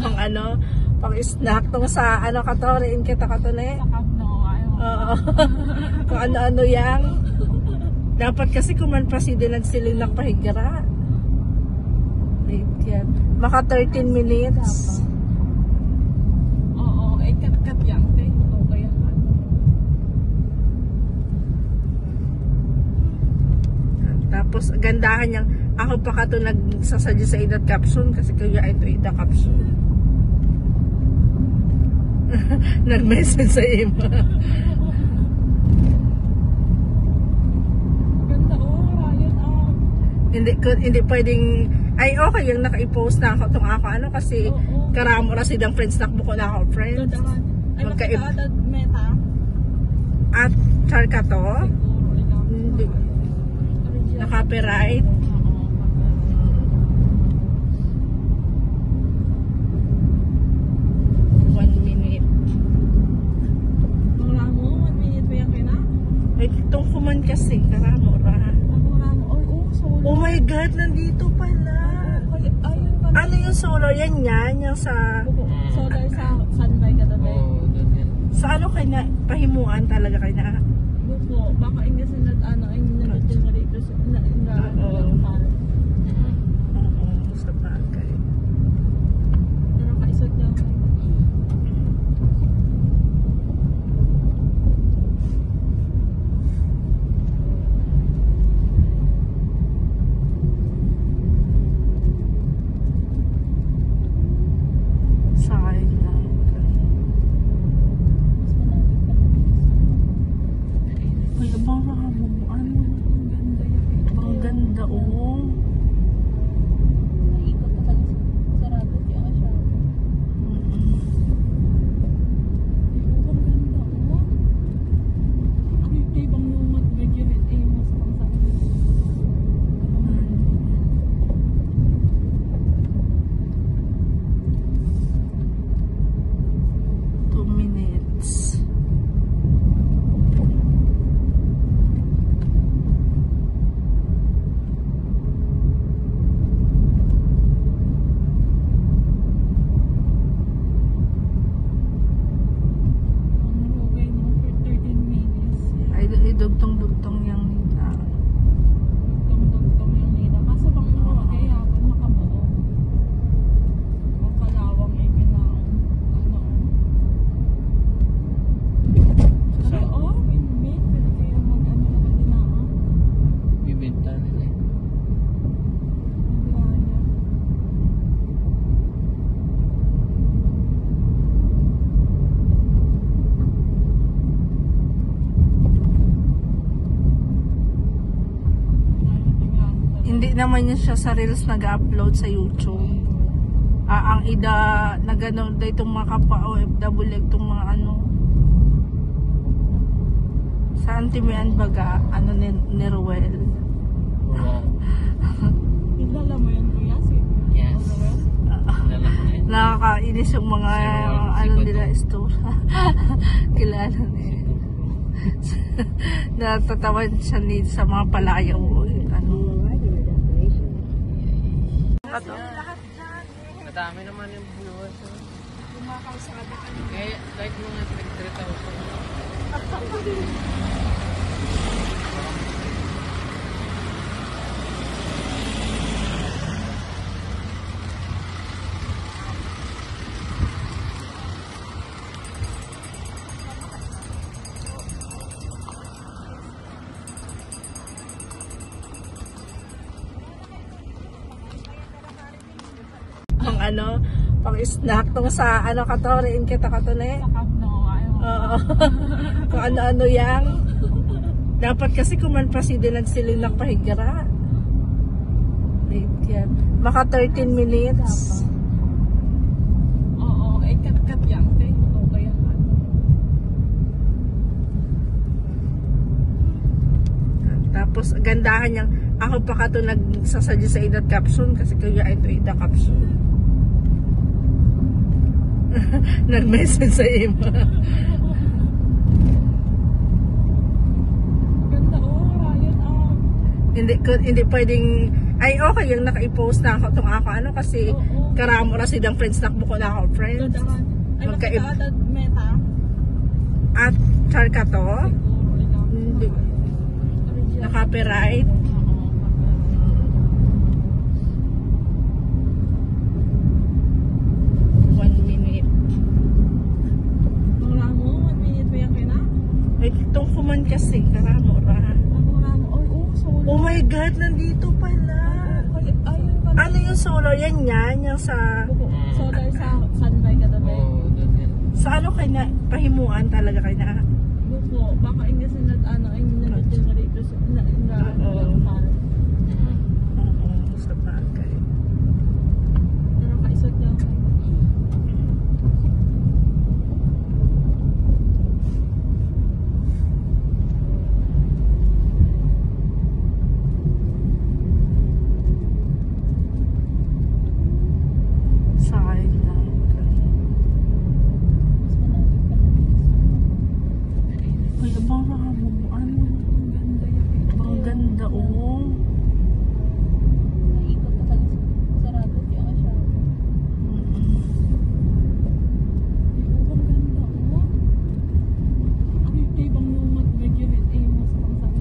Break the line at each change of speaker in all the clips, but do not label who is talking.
Ang ano, pang snack tong sa ano katorin kita katone. Oo. Kung ano-ano yang. Dapat kasi kuman pa si din nagsiling nagpahigira. Late yan. Maka 13 minutes.
Oo, ay kat-kat yan. Okay yan.
Tapos gandahan niyang ako pa ka to nagsasadya sa idat capsule kasi kaya ito ida capsule. Nag-message sa ima.
Ganda Ryan
Hindi pwedeng ay okay yung naka-post na ako tong ako ano kasi karamo ra sidang friends nakbuko na ako friends.
Ay magkakaatad meta.
At char ka to? Hindi. Naka-copyright. 1 minute.
Maramo, 1 minute pa yan kayo na?
Ay, itong kuman kasi, karamo ra.
Maramo. Solar.
Oh my God, nandito pala.
Ayun pala.
Ano yung solar? Yan, yung sa...
Solar sa sunlight ka tabi.
Sa ano kayo na, pahimuan talaga kayo na?
Buko, baka hindi sila generators na
Oo, sa bagay.
pero kaisod lang.
Sayang lang. Ay, abang ramo. Ano? Ang ganda, oh.
Naikot ka talaga sarado kaya ka siya. Ang ganda Ay, ibang lumot medyo head mas pang sa akin.
2 minutes.
Okay no for 13 minutes.
Ay, idugtong-dugtong yung nila.
Tum-tum-tum yung nila. Kaso bang okay hapon makabuo. Makalawang ay ginaon. Windmill. Pwede kayo mag-ano na ginaon.
Bibenta nila eh.
Maglaya.
Hindi naman yun siya sa Reels nag-upload sa YouTube. Ang ida na gano'n da itong mga kapa-OFW, itong mga ano. Sa Antimian baga, ano ni Ruel.
Wow.
Kilala mo yun kuya?
Yes. Nalala ko na yun.
Nakakainis yung mga
Si Ruel,
ano
si
nila
Bato.
istora. Kilala niya. Natatawan siya sa mga palayaw. Ano. Ato.
Madami naman yung viewers.
Kumakasada ka
Eh, like mga 3,000.
ang ano, pang snack tong sa ano katorin kita katone. Oo. Kung ano-ano yang. Dapat kasi kuman pa si din nagsiling nagpahigira. Late yan. Maka 13 minutes.
Oo, ay kat-kat yan. Okay yan.
Tapos gandahan niyang ako pa ka to nagsasadya sa idat capsule kasi kaya ito ida capsule. Nag-message sa ima.
Ganda Ryan
Hindi pwedeng ay okay yung naka-post na ako tong ako ano kasi Karamo ra sidang friends nakbo ko na ako friends.
Dadahan. Ay,
Magkaib-
makita ka meta.
At char ka to?
Siguro, ikaw.
Hindi.
Original.
Na-copyright?
Oo,
One minute.
Ang ramo, 1 minute pa yan kayo na?
Ay, itong kuman kasi, karamo ra.
Ang ramo, solo.
Oh my God, nandito pala.
Ayun ka na.
Ano yung solar? Yan, yung sa...
Solar sa Sunday ka tabi.
Oo, doon yan.
Sa ano kayo na, pahimuan talaga kayo na?
Buko, baka ingles na ay nandun na rito sa
Oo.
farm.
Oo, sa bagay.
Nakakaisot niya ako.
Sayang lang.
Mas malapit pa lang.
Ay, abang ramo. Ano?
Ang ganda yan.
Ang ganda, oh.
Naikot ka lang sarado kaya ka siya.
Mm-mm.
Ang ganda oh. Ay, ibang lumot medyo mo sa pangsabi.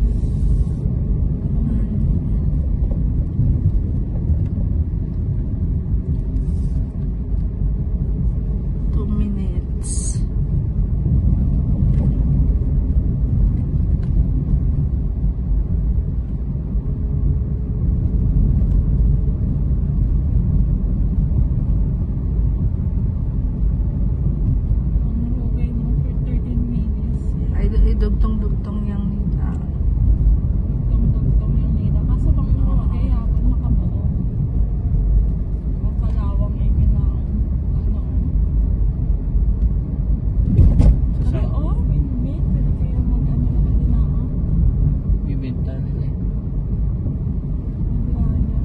Two minutes.
Ang narugay mo for 13 minutes.
Ay, idugtong-dugtong yung nila.
Dugtong-dugtong yung nila. Kaso bang narugay hapon makabuo. Ang kalawang ay ginaon. Ano? Ay, oh, windmill. Pwede kayo mag-ano na ginaon.
Bibenta nila eh.
Naglaya.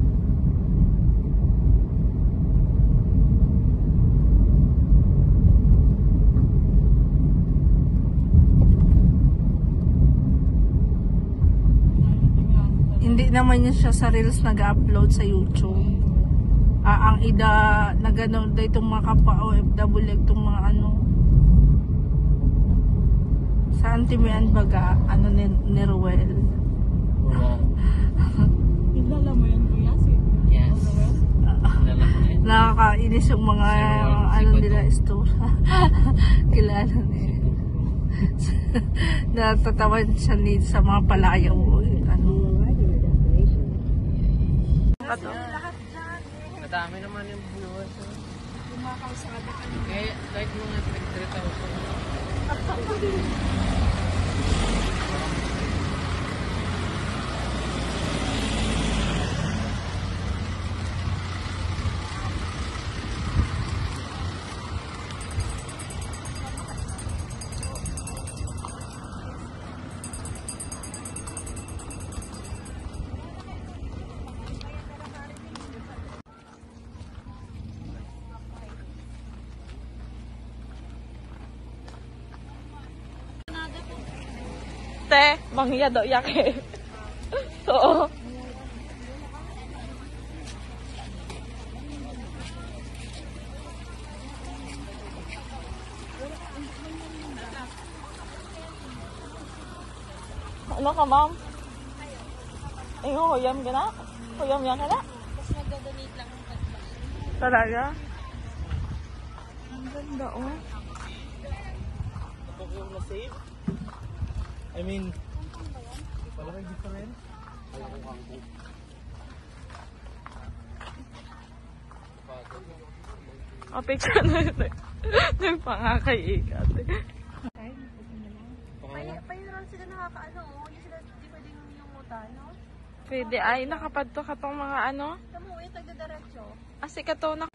Hindi naman yun siya sa Reels nag-upload sa YouTube. Ang ida na gano'n da itong mga kapwa-OFW, itong mga ano. Sa Antimian baga, ano ni Ruel.
Wow.
Kilala mo yun, kuya? Si
Yes.
Roel?
Lalak na yun.
Nakakainis yung mga
Si Ruel, si
ano
Bato.
nila istora. Kilala niya. Natatawan siya sa mga palayaw. Ano. Kato.
Madami naman yung viewers. Oh.
Kumakawsada ka
Kahit mga 3,000.
Te, manghiya daw yak eh. Oo. Ano ka, ma'am? Ingo, huyam ka na? Huyam yan ka na?
Tapos magdodonate lang ng pagkain.
Talaga? Ang ganda, oh.
I mean, wala may difference.
O, picture na yun. Nagpangakay-ikat.
Payroll sila nakakaano, oh. Hindi sila, di pwedeng yung muta, no?
Pwede ay, nakapadto ka tong mga ano.
Kamuwi, tagdadiretso.
Asi ka to na.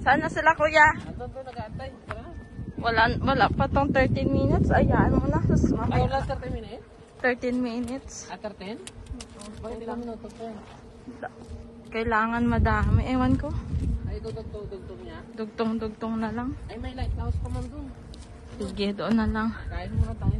Saan na sila, kuya?
Andun to, nag-aantay. Tara na.
Wala pa tong 13 minutes. Ayan mo na. Sus,
Ay,
mamaya.
wala 30 minutes?
13 minutes.
Ah, 13? Bakit hindi kami natugtog?
Kailangan madami. Ewan ko.
Ay, ito dugtog niya.
Dugtong-dugtong na lang.
Ay, may lighthouse pa man dun.
Sige, doon na lang.
Kain muna tayo.